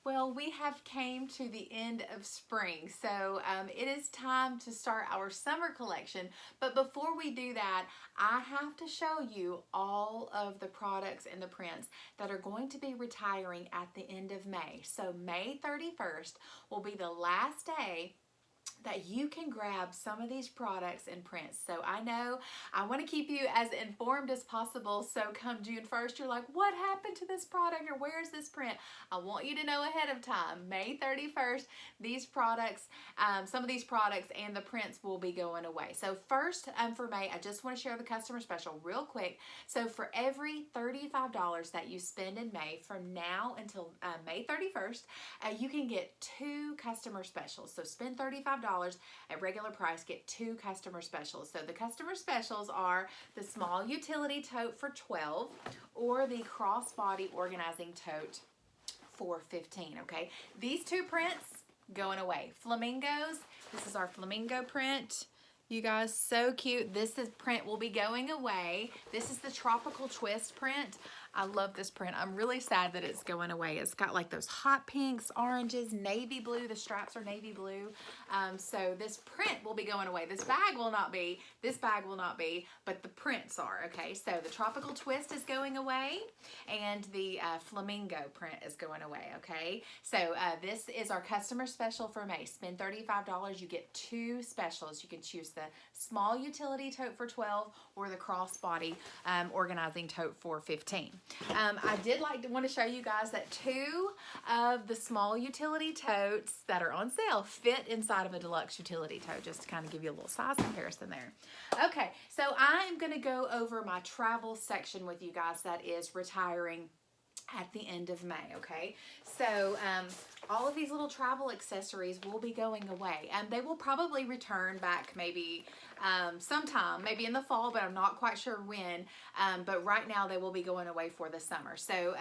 Well, we have came to the end of spring, so it is time to start our summer collection. But before we do that, I have to show you all of the products and the prints that are going to be retiring at the end of May. So May 31st will be the last day that you can grab some of these products and prints. So I know I want to keep you as informed as possible. So come June 1st, you're like, what happened to this product or where is this print? I want you to know ahead of time. May 31st, these products, some of these products and the prints will be going away. So first for May, I just want to share the customer special real quick. So for every $35 that you spend in May, from now until May 31st, you can get 2 customer specials. So spend $35 at regular price, get 2 customer specials. So the customer specials are the small utility tote for $12 or the crossbody organizing tote for $15. Okay, these 2 prints going away. Flamingos, this is our flamingo print. You guys, so cute. This print will be going away. This is the tropical twist print. I love this print. I'm really sad that it's going away. It's got like those hot pinks, oranges, navy blue. The straps are navy blue. So this print will be going away. This bag will not be, but the prints are, okay? So the tropical twist is going away and the flamingo print is going away, okay? So this is our customer special for May. Spend $35, you get 2 specials. You can choose the small utility tote for $12 or the crossbody organizing tote for $15. I did want to show you guys that 2 of the small utility totes that are on sale fit inside of a deluxe utility tote, just to kind of give you a little size comparison there. Okay, so I'm going to go over my travel section with you guys that is retiring at the end of May, okay? So all of these little travel accessories will be going away, and they will probably return back maybe sometime, maybe in the fall, but I'm not quite sure when. But right now they will be going away for the summer. So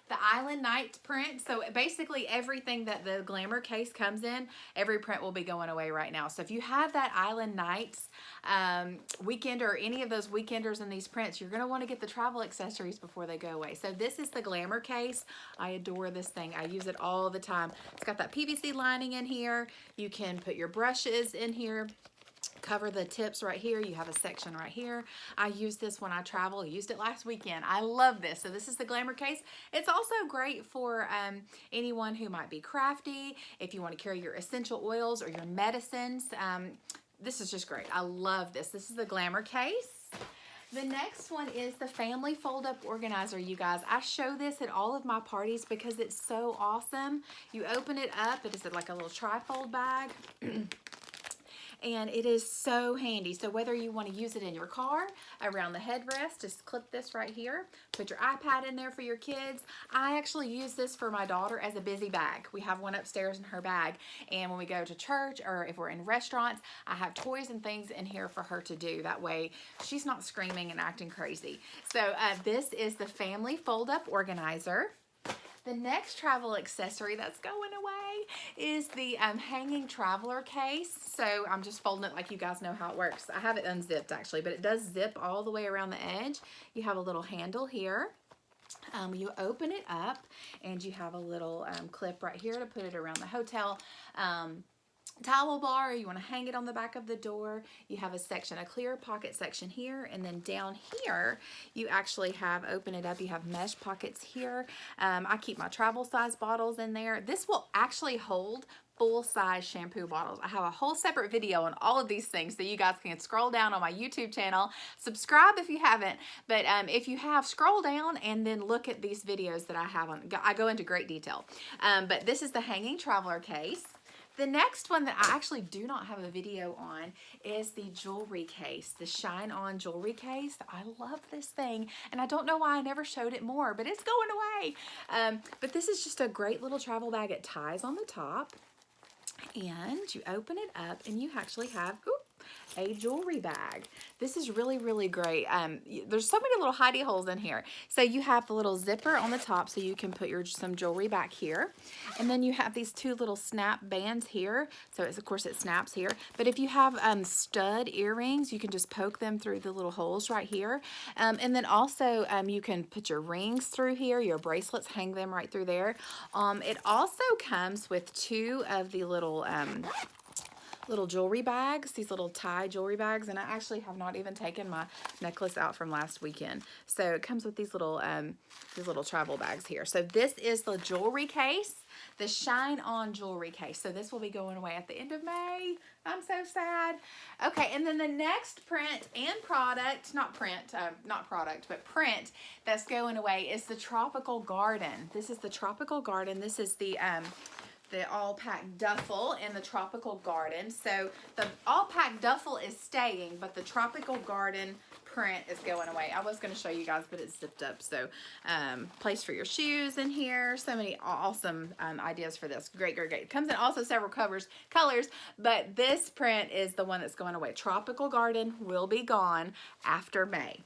the Island Night print, so basically everything that the Glamour Case comes in, every print will be going away right now. So if you have that Island Nights weekender or any of those weekenders in these prints, you're going to want to get the travel accessories before they go away. So this is the Glamour Case. I adore this thing. I use it all the time. It's got that PVC lining in here. You can put your brushes in here, cover the tips right here. You have a section right here. I use this when I travel. I used it last weekend. I love this. So this is the Glamour Case. It's also great for anyone who might be crafty, if you want to carry your essential oils or your medicines. This is just great. I love this. This is the Glamour Case. The next one is the family fold-up organizer, you guys. I show this at all of my parties because it's so awesome. You open it up. It is like a little trifold bag. And it is so handy. So whether you want to use it in your car, around the headrest, just clip this right here. Put your iPad in there for your kids. I actually use this for my daughter as a busy bag. We have one upstairs in her bag. And when we go to church or if we're in restaurants, I have toys and things in here for her to do. That way she's not screaming and acting crazy. So this is the family fold-up organizer. The next travel accessory that's going away is the hanging traveler case. So I'm just folding it like you guys know how it works. I have it unzipped actually, but it does zip all the way around the edge. You have a little handle here. You open it up and you have a little clip right here to put it around the hotel towel bar. You want to hang it on the back of the door. You have a section, a clear pocket section here, and then down here you actually have, open it up, you have mesh pockets here. I keep my travel size bottles in there. This will actually hold full-size shampoo bottles. I have a whole separate video on all of these things, so you guys can scroll down on my YouTube channel. Subscribe if you haven't, but if you have, scroll down and then look at these videos that I have on. I go into great detail. But this is the hanging traveler case. The next one that I actually do not have a video on is the jewelry case, the Shine On jewelry case. I love this thing, and I don't know why I never showed it more, but it's going away. But this is just a great little travel bag. It ties on the top, and you open it up, and you actually have a jewelry bag. This is really, really great. There's so many little hidey holes in here. So you have the little zipper on the top so you can put some jewelry back here. And then you have these two little snap bands here. So of course it snaps here. But if you have stud earrings, you can just poke them through the little holes right here. And then also you can put your rings through here, your bracelets, hang them right through there. It also comes with two of the little jewelry bags, these little tie jewelry bags, and I actually have not even taken my necklace out from last weekend. So it comes with these little travel bags here. So this is the jewelry case, the Shine On jewelry case. So this will be going away at the end of May. I'm so sad. Okay, and then the next print and product, not product, but print that's going away is the Tropical Garden. This is the Tropical Garden. This is the all-pack duffel in the Tropical Garden. So the all-pack duffel is staying, but the Tropical Garden print is going away. I was going to show you guys, but it's zipped up. So place for your shoes in here. So many awesome ideas for this. Great, great, great. It comes in also several colors, but this print is the one that's going away. Tropical Garden will be gone after May.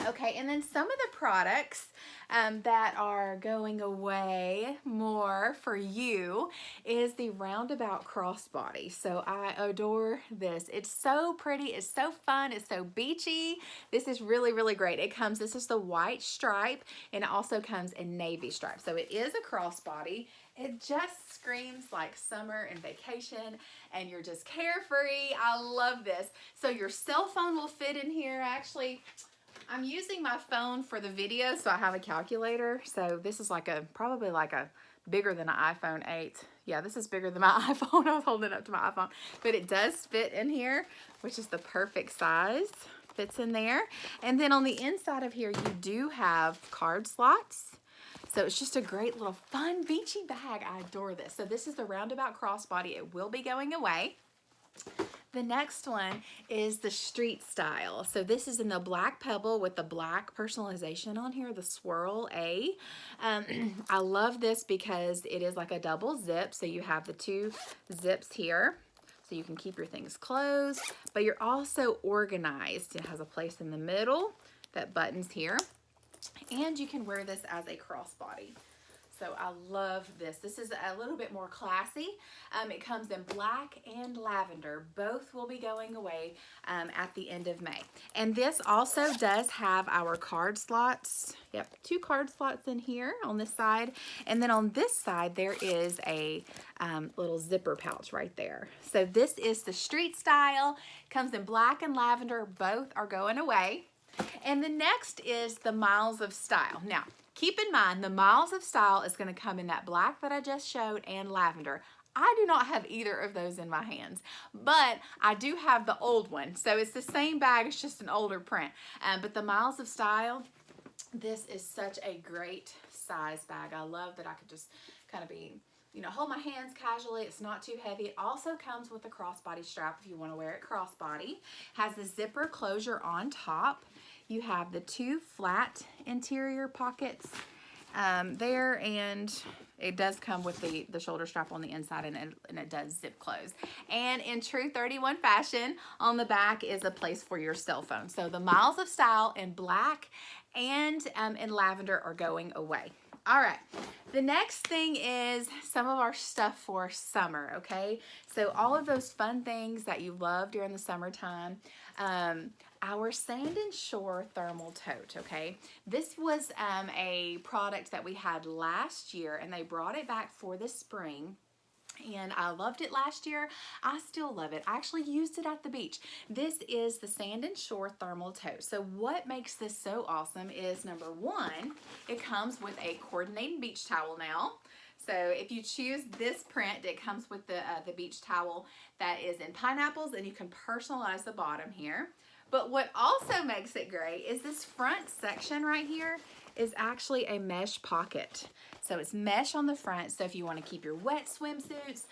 Okay, and then some of the products that are going away more for you is the roundabout crossbody. So I adore this. It's so pretty. It's so fun. It's so beachy. This is really, really great. This is the white stripe, and it also comes in navy stripe. So it is a crossbody. It just screams like summer and vacation, and you're just carefree. I love this. So your cell phone will fit in here. Actually, I'm using my phone for the video, so I have a calculator. So this is probably bigger than an iPhone 8. Yeah, this is bigger than my iPhone. I was holding it up to my iPhone. But it does fit in here, which is the perfect size. Fits in there. And then on the inside of here, you do have card slots. So it's just a great little fun, beachy bag. I adore this. So this is the roundabout crossbody. It will be going away. The next one is the street style. So this is in the black pebble with the black personalization on here, the swirl A. I love this because it is like a double zip. So you have the two zips here. So you can keep your things closed, but you're also organized. It has a place in the middle that buttons here. And you can wear this as a crossbody. So I love this. This is a little bit more classy. It comes in black and lavender. Both will be going away at the end of May. And this also does have our card slots. Yep, 2 card slots in here on this side. And then on this side, there is a little zipper pouch right there. So this is the street style. Comes in black and lavender. Both are going away. And the next is the Miles of Style. Now, keep in mind, the Miles of Style is going to come in that black that I just showed and lavender. I do not have either of those in my hands, but I do have the old one. So it's the same bag, it's just an older print. But the Miles of Style, this is such a great size bag. I love that I could just kind of hold my hands casually. It's not too heavy. It also comes with a crossbody strap if you want to wear it crossbody. Has the zipper closure on top. You have the 2 flat interior pockets there, and it does come with the shoulder strap on the inside, and it does zip close. And in true 31 fashion, on the back is a place for your cell phone. So the Miles of Style in black and in lavender are going away. All right, the next thing is some of our stuff for summer, okay? So all of those fun things that you love during the summertime, our Sand and Shore Thermal Tote, okay? This was a product that we had last year, and they brought it back for the spring. And I loved it last year. I still love it. I actually used it at the beach. This is the Sand and Shore Thermal Tote. So what makes this so awesome is, number 1, it comes with a coordinating beach towel now. So if you choose this print, it comes with the beach towel that is in pineapples, and you can personalize the bottom here. But what also makes it great is this front section right here is actually a mesh pocket. So it's mesh on the front, so if you want to keep your wet swimsuits,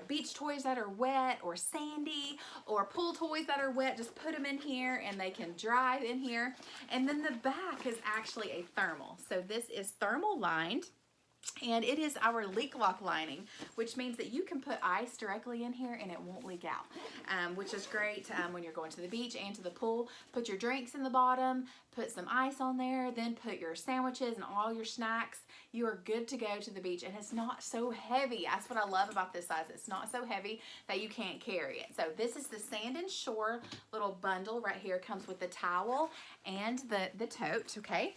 beach toys that are wet or sandy, or pool toys that are wet, just put them in here and they can dry in here. And then the back is actually a thermal. So this is thermal lined. And it is our leak lock lining, which means that you can put ice directly in here and it won't leak out, which is great when you're going to the beach and to the pool. Put your drinks in the bottom, put some ice on there, then put your sandwiches and all your snacks. You are good to go to the beach, and it's not so heavy. That's what I love about this size. It's not so heavy that you can't carry it. So this is the Sand and Shore little bundle right here. It comes with the towel and the tote, okay?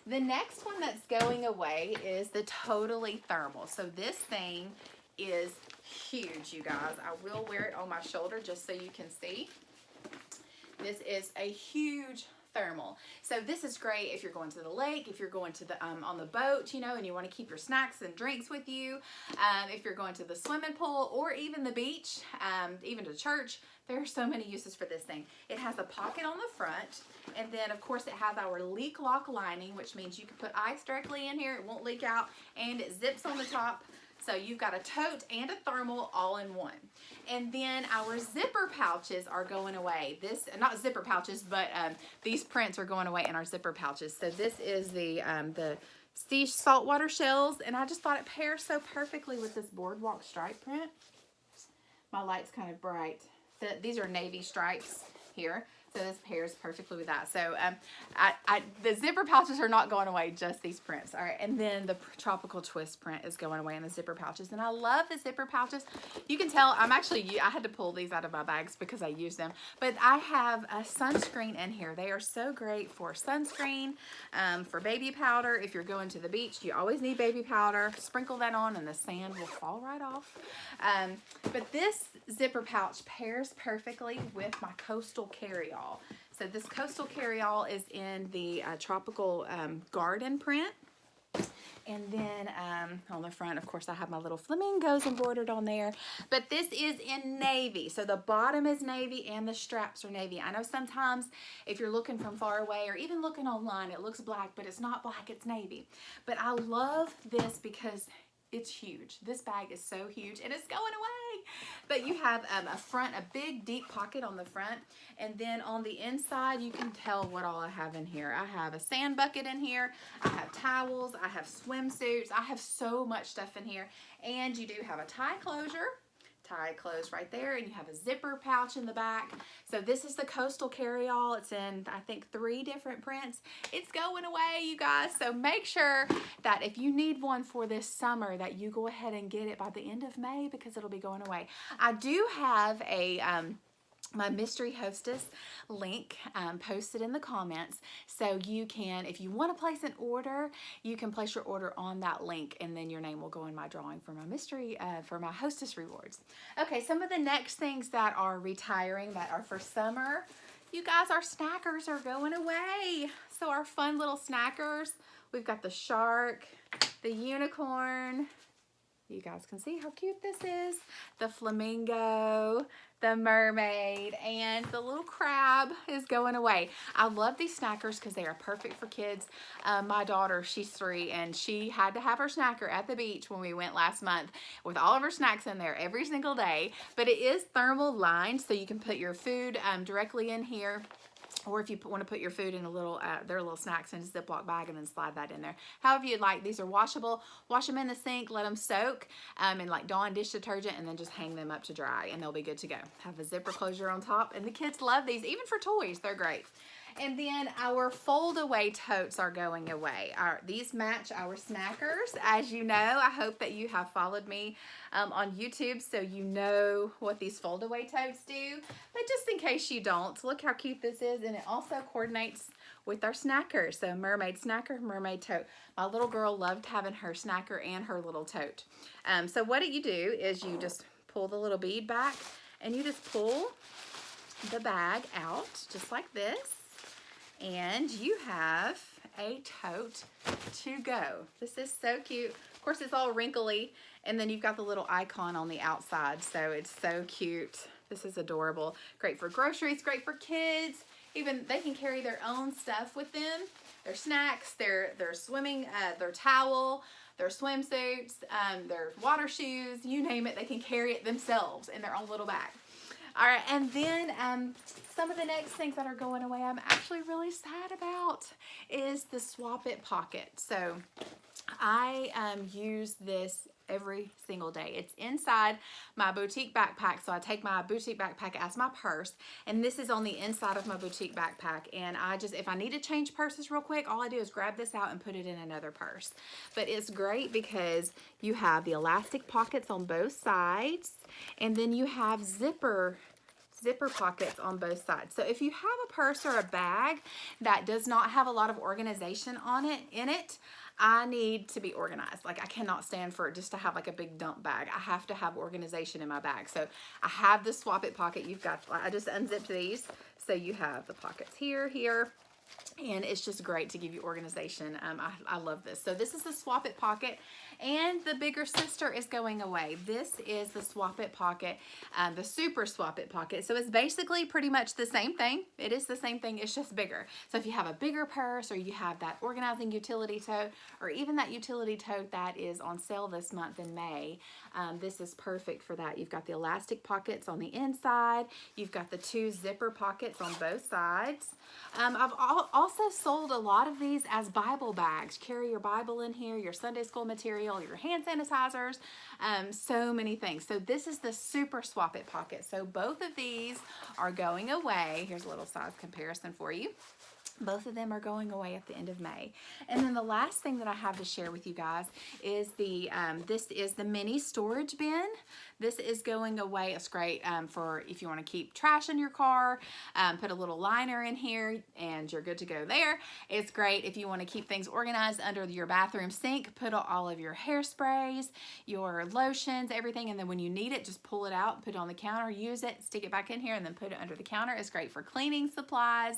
The next one that's going away is the Totally Thermal. So this thing is huge, you guys. I will wear it on my shoulder just so you can see. This is a huge thermal. So this is great if you're going to the lake, if you're going to the on the boat, you know, and you want to keep your snacks and drinks with you. If you're going to the swimming pool or even the beach, even to church, there are so many uses for this thing. It has a pocket on the front, and then of course it has our leak lock lining, which means you can put ice directly in here, it won't leak out, and it zips on the top. So you've got a tote and a thermal all in one. And then our zipper pouches are going away. This, not zipper pouches, but these prints are going away in our zipper pouches. So this is the sea saltwater shells, and I just thought it pairs so perfectly with this boardwalk stripe print. My light's kind of bright. These are navy stripes here. So this pairs perfectly with that. So the zipper pouches are not going away, just these prints. All right, and then the tropical twist print is going away in the zipper pouches. And I love the zipper pouches. You can tell I had to pull these out of my bags because I use them. But I have a sunscreen in here. They are so great for sunscreen, for baby powder. If you're going to the beach, you always need baby powder. Sprinkle that on and the sand will fall right off. But this zipper pouch pairs perfectly with my coastal carry-all. So this coastal carry-all is in the tropical garden print. And then on the front, of course, I have my little flamingos embroidered on there. But this is in navy. So the bottom is navy and the straps are navy. I know sometimes if you're looking from far away or even looking online, it looks black, but it's not black, it's navy. But I love this because it's huge. This bag is so huge and it's going away. But you have a big deep pocket on the front, and then on the inside you can tell what all I have in here. I have a sand bucket in here, I have towels, I have swimsuits, I have so much stuff in here. And you do have a tie closure. Tie closed right there, and you have a zipper pouch in the back. So this is the coastal carry-all. It's in, I think, 3 different prints. It's going away, you guys. So make sure that if you need one for this summer, that you go ahead and get it by the end of May, because it'll be going away. I do have a my Mystery Hostess link posted in the comments, so you can, if you want to place an order, you can place your order on that link, and then your name will go in my drawing for my mystery for my hostess rewards. Okay, some of the next things that are retiring that are for summer, you guys, our snackers are going away. So our fun little snackers, we've got the shark, the unicorn, you guys can see how cute this is, the flamingo, the mermaid, and the little crab is going away. I love these snackers because they are perfect for kids. My daughter, she's 3, and she had to have her snacker at the beach when we went last month with all of her snacks in there every single day. But it is thermal lined, so you can put your food directly in here. Or if you want to put your food in a little, their little snacks in a Ziploc bag and then slide that in there. However you'd like. These are washable. Wash them in the sink, let them soak in like Dawn dish detergent, and then just hang them up to dry, and they'll be good to go. Have a zipper closure on top, and the kids love these. Even for toys, they're great. And then our fold-away totes are going away. These match our snackers. As you know, I hope that you have followed me on YouTube, so you know what these fold-away totes do. But just in case you don't, look how cute this is, and it also coordinates with our snackers. So mermaid snacker, mermaid tote. My little girl loved having her snacker and her little tote. So what you do is you just pull the little bead back, and you just pull the bag out just like this. And you have a tote to go. This is so cute. Of course, it's all wrinkly, and then you've got the little icon on the outside, so it's so cute. This is adorable. Great for groceries, great for kids. Even they can carry their own stuff with them. Their snacks, their swimming, their towel, their swimsuits, their water shoes, you name it, they can carry it themselves in their own little bag. All right, and then some of the next things that are going away I'm actually really sad about is the swap it pocket. So I use this every single day. It's inside my boutique backpack, so I take my boutique backpack as my purse, and this is on the inside of my boutique backpack. And I just, if I need to change purses real quick, all I do is grab this out and put it in another purse. But it's great because you have the elastic pockets on both sides, and then you have zipper pockets on both sides. So if you have a purse or a bag that does not have a lot of organization in it, I need to be organized. Like, I cannot stand for it just to have like a big dump bag. I have to have organization in my bag. So I have the swap it pocket. You've got, I just unzipped these. So you have the pockets here, and it's just great to give you organization. I love this. So this is the swap it pocket, and the bigger sister is going away. This is the swap it pocket, the super swap it pocket. So it's basically pretty much the same thing. It is the same thing, it's just bigger. So if you have a bigger purse, or you have that organizing utility tote, or even that utility tote that is on sale this month in May, this is perfect for that. You've got the elastic pockets on the inside. You've got the 2 zipper pockets on both sides. I've also sold a lot of these as Bible bags. Carry your Bible in here, your Sunday school material, your hand sanitizers, so many things. So this is the super swap it pocket. So both of these are going away. Here's a little size comparison for you. Both of them are going away at the end of May. And then the last thing that I have to share with you guys is this is the mini storage bin. This is going away. It's great for if you want to keep trash in your car. Put a little liner in here and you're good to go there. It's great if you want to keep things organized under your bathroom sink. Put all of your hairsprays, your lotions, everything, and then when you need it, just pull it out, put it on the counter, use it, stick it back in here, and then put it under the counter. It's great for cleaning supplies.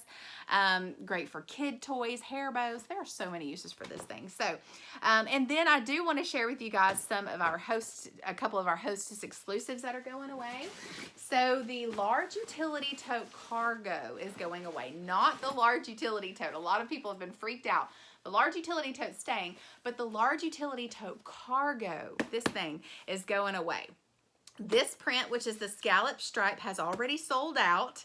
Great for kid toys, hair bows. There are so many uses for this thing. So, and then I do want to share with you guys some of our a couple of our Hostess exclusives that are going away. So the large utility tote cargo is going away, not the large utility tote. A lot of people have been freaked out. The large utility tote's staying, but the large utility tote cargo, this thing, is going away. This print, which is the scallop stripe, has already sold out,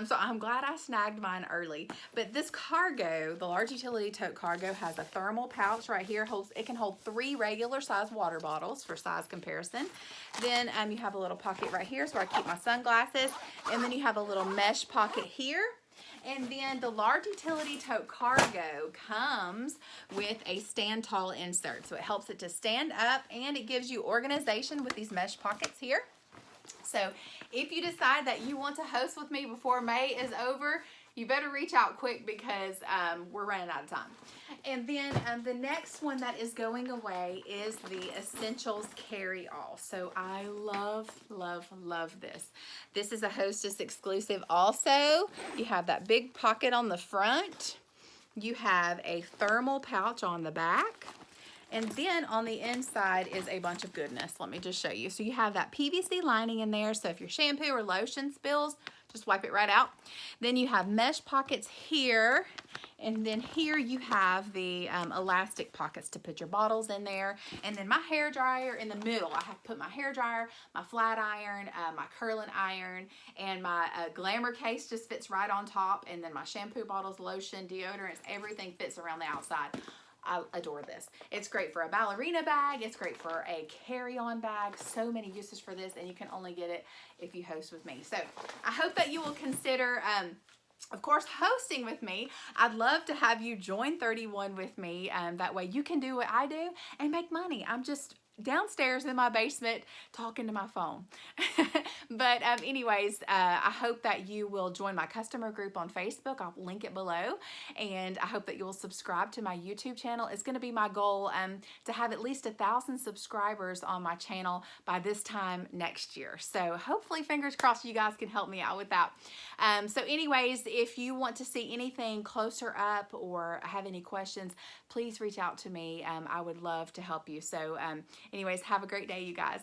so I'm glad I snagged mine early. But this cargo, the large utility tote cargo, has a thermal pouch right here. It can hold 3 regular size water bottles for size comparison. Then you have a little pocket right here, so I keep my sunglasses, and then you have a little mesh pocket here. And then the large utility tote cargo comes with a stand tall insert. So it helps it to stand up, and it gives you organization with these mesh pockets here. So if you decide that you want to host with me before May is over, you better reach out quick because we're running out of time. And then the next one that is going away is the Essentials Carry-All. So I love, love, love this. This is a Hostess exclusive also. You have that big pocket on the front. You have a thermal pouch on the back. And then on the inside is a bunch of goodness. Let me just show you. So you have that PVC lining in there. So if your shampoo or lotion spills, just wipe it right out. Then you have mesh pockets here. And then here you have the elastic pockets to put your bottles in there. And then my hair dryer in the middle. I have put my hair dryer, my flat iron, my curling iron, and my Glamour Case just fits right on top. And then my shampoo bottles, lotion, deodorants, everything fits around the outside. I adore this. It's great for a ballerina bag. It's great for a carry-on bag. So many uses for this, and you can only get it if you host with me. So I hope that you will consider, of course, hosting with me. I'd love to have you join 31 with me. That way you can do what I do and make money. I'm just downstairs in my basement talking to my phone. But anyways, I hope that you will join my customer group on Facebook. I'll link it below. And I hope that you will subscribe to my YouTube channel. It's going to be my goal to have at least 1,000 subscribers on my channel by this time next year. So hopefully, fingers crossed, you guys can help me out with that. So anyways, if you want to see anything closer up or have any questions, please reach out to me. I would love to help you. So anyways, have a great day, you guys.